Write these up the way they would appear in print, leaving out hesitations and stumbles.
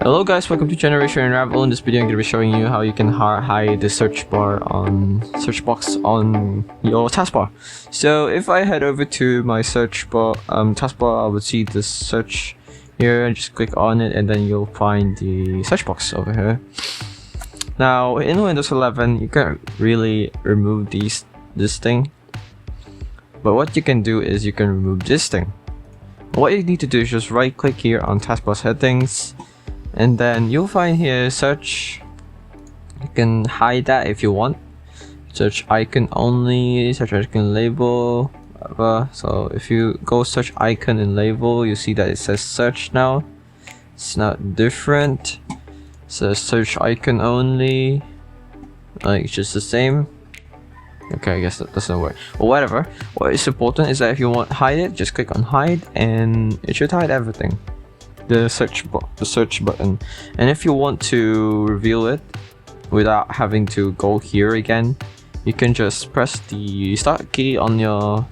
Hello guys, welcome to Generation Unravel. In this video I'm going to be showing you how you can hide the search bar on search box on your taskbar. So if I head over to my search bar taskbar, I would see the search here and just click on it, and then you'll find the search box over here. Now in Windows 11 you can't really remove this thing, but what you can do is you can remove this thing. What you need to do is just right click here on taskbar settings, and then you'll find here search. You can hide that if you want. Search icon only, search icon label, whatever. So if you go search icon and label, you see that it says search now. It's not different. So search icon only, like it's just the same. Okay, I guess that doesn't work. Or whatever. What is important is that if you want hide it, just click on hide and it should hide everything. The search button. And if you want to reveal it without having to go here again, you can just press the start key on your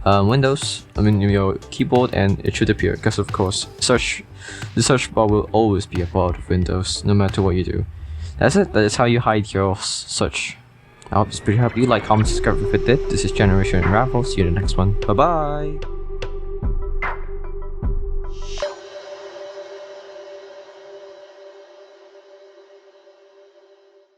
your keyboard, and it should appear, because of course the search bar will always be a part of Windows no matter what you do. That's it. That is how you hide your search. I hope this video helped you. Like, comment, subscribe if it did. This is Generation Unravel. See you in the next one. Bye bye.